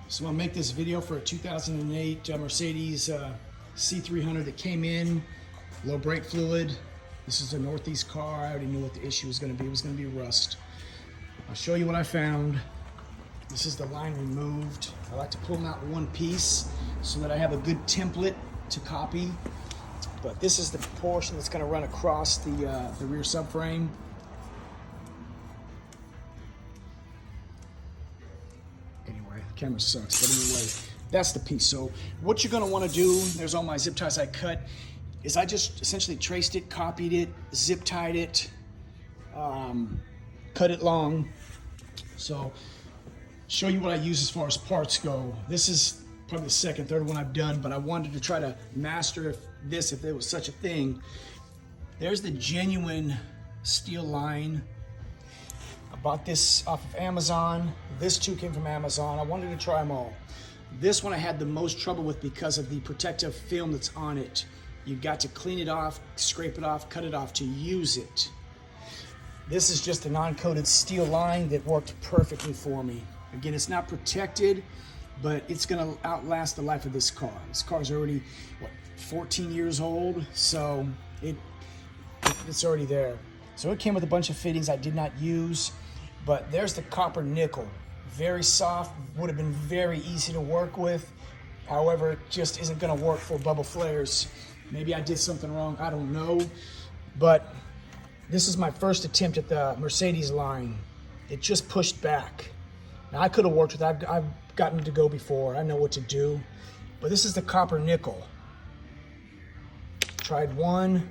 So I'm gonna make this video for a 2008 Mercedes C300 that came in, low brake fluid. This is a Northeast car. I already knew what the issue was gonna be. It was gonna be rust. I'll show you what I found. This is the line removed. I like to pull them out in one piece so that I have a good template to copy. But this is the portion that's gonna run across the rear subframe. Anyway, the camera sucks, but anyway, that's the piece. So what you're gonna wanna do, there's all my zip ties I cut, is I just essentially traced it, copied it, zip tied it, cut it long. So show you what I use as far as parts go. This is probably the second, third one I've done, but I wanted to try to master this if there was such a thing. There's the genuine steel line. I bought this off of Amazon. This too came from Amazon. I wanted to try them all. This one I had the most trouble with because of the protective film that's on it. You've got to clean it off, scrape it off, cut it off to use it. This is just a non-coated steel line that worked perfectly for me. Again, it's not protected, but it's gonna outlast the life of this car. This car's already, what, 14 years old, so it's already there. So it came with a bunch of fittings I did not use, but there's the copper nickel. Very soft, would have been very easy to work with. However, it just isn't gonna work for bubble flares. Maybe I did something wrong, I don't know. But this is my first attempt at the Mercedes line. It just pushed back. Now I could have worked with it. I've gotten to go before. I know what to do. But this is the copper nickel. Tried one,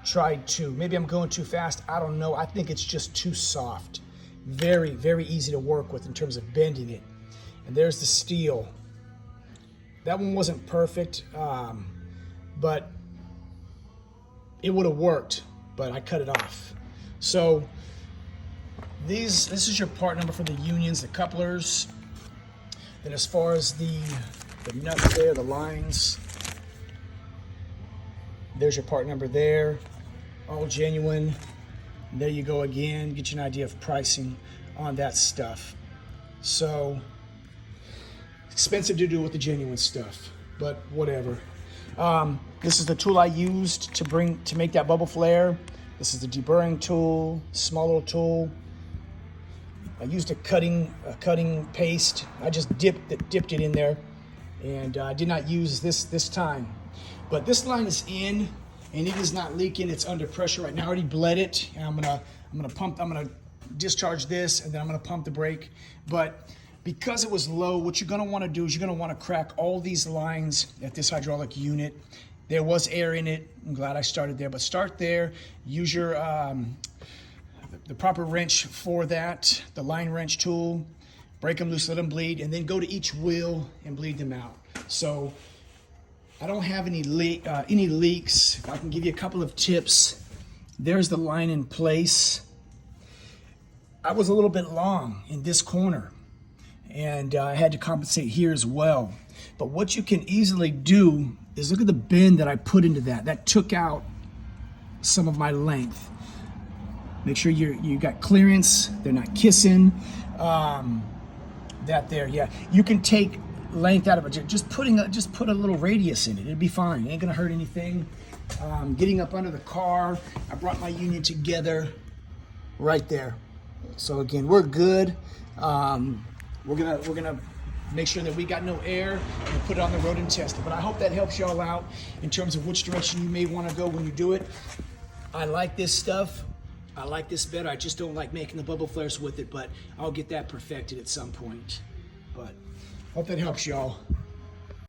tried two. Maybe I'm going too fast. I don't know. I think it's just too soft. Very, very easy to work with in terms of bending it. And there's the steel. That one wasn't perfect, but it would have worked, but I cut it off. So this is your part number for the unions, the couplers. Then as far as the nuts there, the lines, there's your part number there, all genuine. And there you go again, get you an idea of pricing on that stuff. So expensive to do with the genuine stuff, but whatever. This is the tool I used to make that bubble flare. This is the deburring tool, small little tool. I used a cutting paste. I just dipped it in there, and I did not use this time. But this line is in, and it is not leaking. It's under pressure right now. I already bled it. And I'm gonna discharge this, and then I'm gonna pump the brake. But because it was low, what you're gonna want to do is you're gonna want to crack all these lines at this hydraulic unit. There was air in it. I'm glad I started there, but start there. Use your the proper wrench for that, the line wrench tool. Break them loose, let them bleed, and then go to each wheel and bleed them out. So I don't have any leaks. If I can give you a couple of tips, there's the line in place. I was a little bit long in this corner, and I had to compensate here as well. But what you can easily do is look at the bend that I put into that. That took out some of my length. Make sure you got clearance. They're not kissing. That there, yeah. You can take length out of it. Just put a little radius in it. It'd be fine. It ain't gonna hurt anything. Getting up under the car, I brought my union together right there. So again, we're good. We're gonna make sure that we got no air and put it on the road and test it. But I hope that helps y'all out in terms of which direction you may want to go when you do it. I like this stuff. I like this better. I just don't like making the bubble flares with it, but I'll get that perfected at some point. But hope that helps y'all.